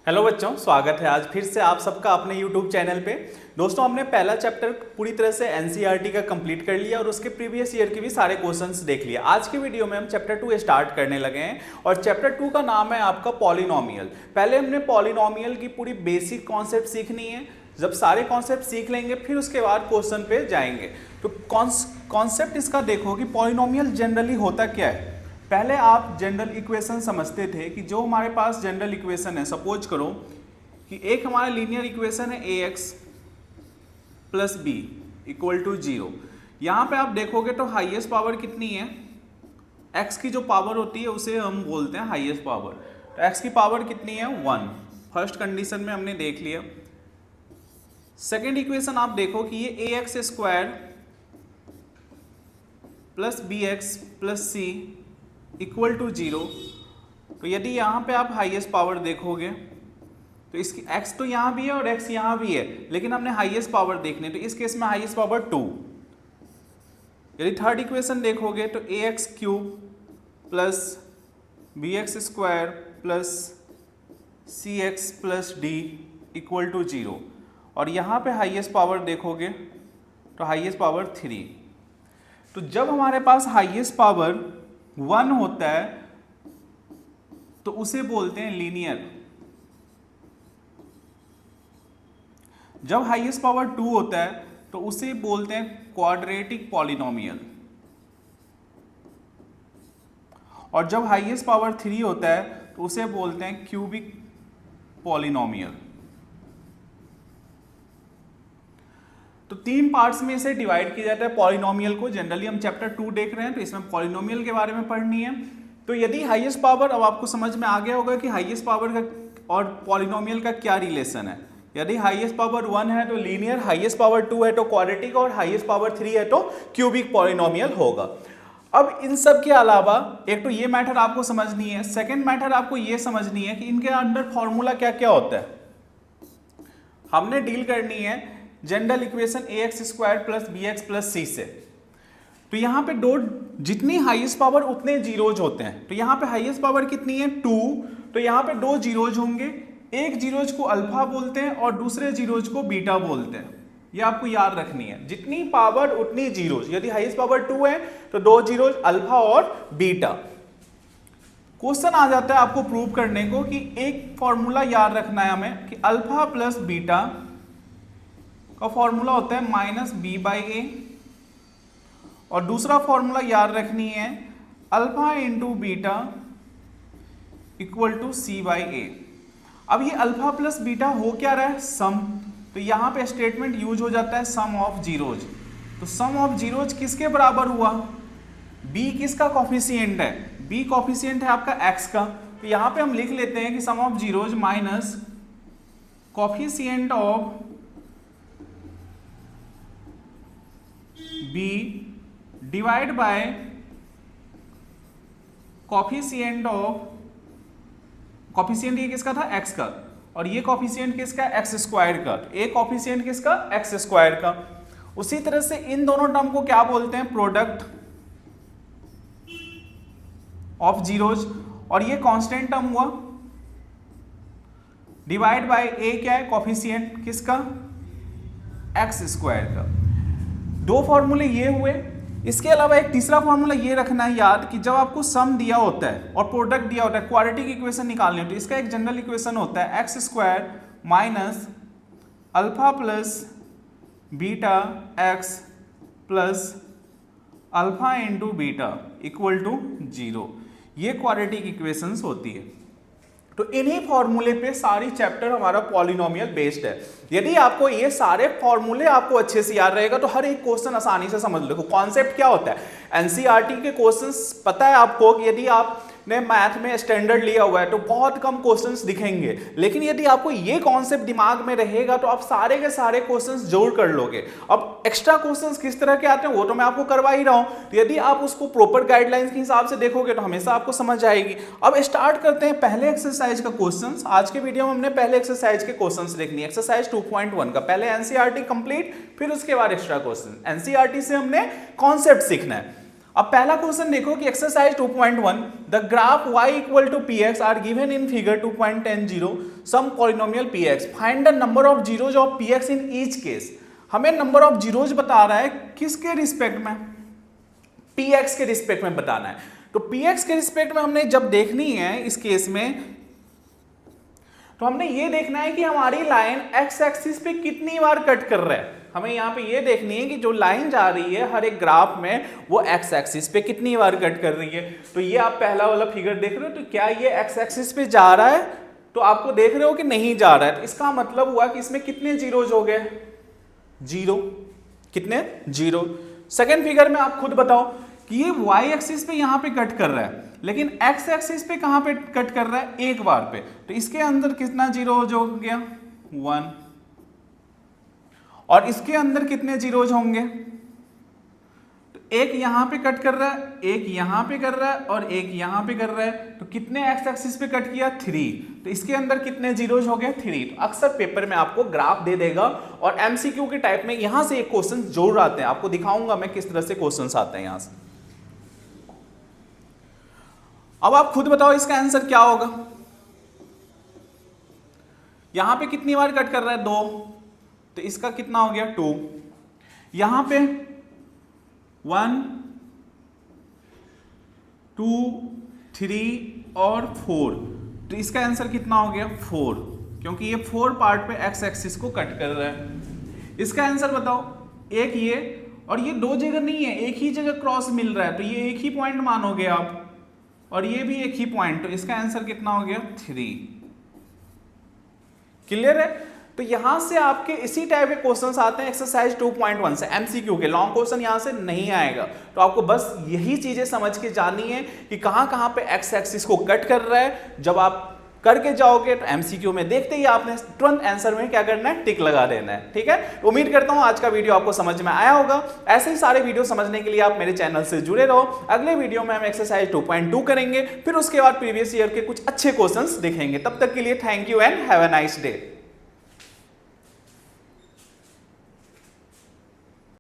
Hello बच्चों, स्वागत है आज फिर से आप सबका अपने YouTube चैनल पे। दोस्तों, हमने पहला चैप्टर पूरी तरह से एनसीईआरटी का कंप्लीट कर लिया और उसके प्रीवियस ईयर के भी सारे क्वेश्चंस देख लिए। आज के वीडियो में हम चैप्टर 2 स्टार्ट करने लगे हैं और चैप्टर 2 का नाम है आपका पॉलिनोमियल। पहले हमने पॉलिनोमियल की पूरी बेसिक कॉन्सेप्ट सीखनी है। जब सारे कॉन्सेप्ट सीख लेंगे फिर उसके बाद क्वेश्चन पे जाएंगे। तो कॉन्सेप्ट इसका देखो कि पॉलिनोमियल जनरली होता क्या है। पहले आप जनरल इक्वेशन समझते थे कि जो हमारे पास जनरल इक्वेशन है, सपोज करो कि एक हमारा लीनियर इक्वेशन है ax plus B equal to 0। यहाँ पे आप देखोगे तो हाईएस्ट पावर कितनी है, x की जो पावर होती है उसे हम बोलते हैं हाईएस्ट पावर। तो x की पावर कितनी है 1। फर्स्ट कंडीशन में हमने देख लिया। सेकेंड इक्वेशन आप देखो कि ये ax square plus bx plus c equal to 0। तो यदि यहाँ पे आप हाईएस्ट पावर देखोगे तो इसकी x तो यहाँ भी है और x यहाँ भी है, लेकिन हमने हाईएस्ट पावर देखने, तो इस केस में हाईएस्ट पावर 2। यदि थर्ड इक्वेशन देखोगे तो ax cube plus bx square plus cx plus d equal to 0 और यहाँ पे हाईएस्ट पावर देखोगे तो हाईएस्ट पावर 3। तो जब हमारे पास हाईएस्ट पावर 1 होता है तो उसे बोलते हैं लीनियर। जब हाईएस्ट पावर 2 होता है तो उसे बोलते हैं क्वाड्रेटिक पॉलिनोमियल। और जब हाईएस्ट पावर 3 होता है तो उसे बोलते हैं क्यूबिक पॉलिनोमियल। तो 3 पार्ट्स में इसे डिवाइड किया जाता है पॉलिनोमियल को। जनरली हम चैप्टर 2 देख रहे हैं तो इसमें पॉलिनोमियल के बारे में पढ़नी है। तो यदि हाईएस्ट पावर, अब आपको समझ में आ गया होगा कि हाईएस्ट पावर का और पॉलिनोमियल का क्या रिलेशन है। यदि हाईएस्ट पावर 1 है तो लीनियर, हाईएस्ट पावर 2 है तो क्वाड्रेटिक और हाईएस्ट पावर 3 है तो क्यूबिक पॉलिनोमियल होगा। अब इन सब के अलावा एक तो ये मैटर आपको समझनी है, सेकेंड मैटर आपको ये समझनी है कि इनके अंदर फॉर्मूला क्या क्या होता है। हमने डील करनी है general equation ax square plus bx plus c से। तो यहाँ पे दो, जितनी हाईएस्ट पावर उतने जीरोज होते हैं। तो यहाँ पे हाईएस्ट पावर कितनी है 2, तो यहाँ पे 2 जीरोज होंगे। एक जीरोज को अल्फा बोलते हैं और दूसरे जीरोज को बीटा बोलते हैं। ये आपको याद रखनी है, जितनी पावर उतनी जीरोज। यदि हाईएस्ट पावर 2 है तो 2 जीरोज अल्फा और बीटा। क्वेश्चन आ जाता है आपको प्रूव करने को कि एक फॉर्मूला याद रखना है हमें कि अल्फा प्लस बीटा का फॉर्मूला होता है माइनस बी बाई ए, और दूसरा फॉर्मूला याद रखनी है alpha into beta equal to C by A. अब ये अल्फा प्लस बीटा हो क्या रहा है, सम। तो यहाँ पे स्टेटमेंट यूज हो जाता है सम ऑफ जीरोज। तो सम ऑफ जीरोज किसके बराबर हुआ, b किसका कॉफिशिएंट है, b कॉफिशिएंट है आपका x का। तो यहाँ पे हम लिख लेते हैं कि sum of zeros minus coefficient of b divide by coefficient of, coefficient ये किसका था x का, और ये कॉफिशिएंट किसका x स्क्वायर का। एक कॉफिशिएंट किसका x स्क्वायर का। उसी तरह से इन दोनों टर्म को क्या बोलते हैं, प्रोडक्ट ऑफ जीरोज, और ये कांस्टेंट टर्म हुआ डिवाइड बाय a क्या है, कॉफिशिएंट किसका x स्क्वायर का। 2 फॉर्मूले ये हुए। इसके अलावा एक तीसरा फॉर्मूला ये रखना है याद कि जब आपको सम दिया होता है और प्रोडक्ट दिया होता है, क्वाड्रेटिक इक्वेशन निकालनी हो, तो इसका एक जनरल इक्वेशन होता है x square minus alpha plus beta x plus alpha into beta equal to 0। ये क्वाड्रेटिक इक्वेशंस होती है। तो इन्हीं फॉर्मूले पे सारी चैप्टर हमारा पॉलिनोमियल बेस्ड है। यदि आपको ये सारे फॉर्मूले आपको अच्छे से याद रहेगा तो हर एक क्वेश्चन आसानी से समझ लो। कॉन्सेप्ट क्या होता है, एनसीईआरटी के क्वेश्चंस पता है आपको कि यदि आपने मैथ में स्टैंडर्ड लिया हुआ है तो बहुत कम क्वेश्चंस दिखेंगे, लेकिन यदि आपको ये कॉन्सेप्ट दिमाग में रहेगा तो आप सारे के सारे क्वेश्चंस जोड़ कर लोगे। अब एक्स्ट्रा क्वेश्चंस किस तरह के आते हैं वो तो मैं आपको करवा ही रहा हूं, तो यदि आप उसको प्रॉपर गाइडलाइंस के हिसाब से देखोगे तो हमेशा आपको समझ आएगी। अब स्टार्ट करते हैं पहले एक्सरसाइज का क्वेश्चंस। आज के वीडियो में हमने पहले एक्सरसाइज के क्वेश्चंस देखनी है, एक्सरसाइज 2.1 का। पहले एनसीईआरटी कंप्लीट, फिर उसके बाद एक्स्ट्रा क्वेश्चन। एनसीईआरटी से हमने कॉन्सेप्ट सीखना है। अब पहला क्वेश्चन देखो कि exercise 2.1 the graph y equal to px are given in figure 2.10 some polynomial px find the number of zeros of px in each case. हमें नंबर ऑफ जीरोज बता रहा है किसके रिस्पेक्ट में, px के रिस्पेक्ट में बताना है। तो px के रिस्पेक्ट में हमने जब देखनी है इस केस में, तो हमने ये देखना है कि हमारी लाइन x एक्सिस पे कितनी बार कट कर रहा है। हमें यहाँ पे ये देखनी है कि जो लाइन जा रही है हर एक ग्राफ में वो x एक्सिस पे कितनी बार कट कर रही है। तो ये आप पहला वाला फिगर देख रहे हो, तो क्या ये x एक्सिस पे जा रहा है, तो आपको देख रहे हो कि नहीं जा रहा है, तो इसका मतलब हुआ कि इसमें कितने जीरोज हो गए, जीरो। कितने, जीरो। सेकेंड फिगर में आप खुद बताओ कि ये y एक्सिस पे यहाँ पे कट कर रहा है, लेकिन x एक्सिस पे कहाँ पे कट कर रहा है, एक बार पे, तो इसके अंदर कितना जीरोज हो गया, 1। और इसके अंदर कितने जीरोज होंगे, तो एक यहां पे कट कर रहा है, एक यहां पे कर रहा है और एक यहां पे कर रहा है, तो कितने एक्स एक्सिस पे कट किया, 3। तो इसके अंदर कितने जीरोज हो गए, 3। तो अक्सर पेपर में आपको ग्राफ दे देगा और एमसीक्यू के टाइप में यहां से एक क्वेश्चन जरूर आते हैं। आपको दिखाऊंगा मैं किस तरह से क्वेश्चंस आते हैं यहां से। अब आप खुद बताओ इसका आंसर क्या होगा। यहां पे कितनी बार कट कर रहा है, 2, तो इसका कितना हो गया, 2। यहां पे 1 2 3 और 4, तो इसका आंसर कितना हो गया, 4, क्योंकि ये 4 पार्ट पे एक्स एक्सिस को कट कर रहा है। इसका आंसर बताओ, एक ये और ये 2 जगह नहीं है, एक ही जगह क्रॉस मिल रहा है, तो ये एक ही पॉइंट मानोगे आप, और ये भी एक ही पॉइंट, तो इसका आंसर कितना हो गया, 3। क्लियर है। तो यहां से आपके इसी टाइप के क्वेश्चंस आते हैं एक्सरसाइज 2.1 से, एमसीक्यू के। लॉन्ग क्वेश्चन यहां से नहीं आएगा, तो आपको बस यही चीजें समझ के जानी है कि कहां पे एक्स एक्सिस को कट कर रहा है। जब आप करके जाओगे तो एमसीक्यू में देखते ही आपने तुरंत आंसर में क्या करना है, टिक लगा देना है। ठीक है, उम्मीद करता हूं आज का वीडियो आपको समझ में आया होगा। ऐसे ही सारे वीडियो समझने के लिए आप मेरे चैनल से जुड़े रहो। अगले वीडियो में हम एक्सरसाइज 2.2 करेंगे, फिर उसके बाद प्रीवियस ईयर के कुछ अच्छे क्वेश्चंस देखेंगे। तब तक के लिए thank you and have a nice day.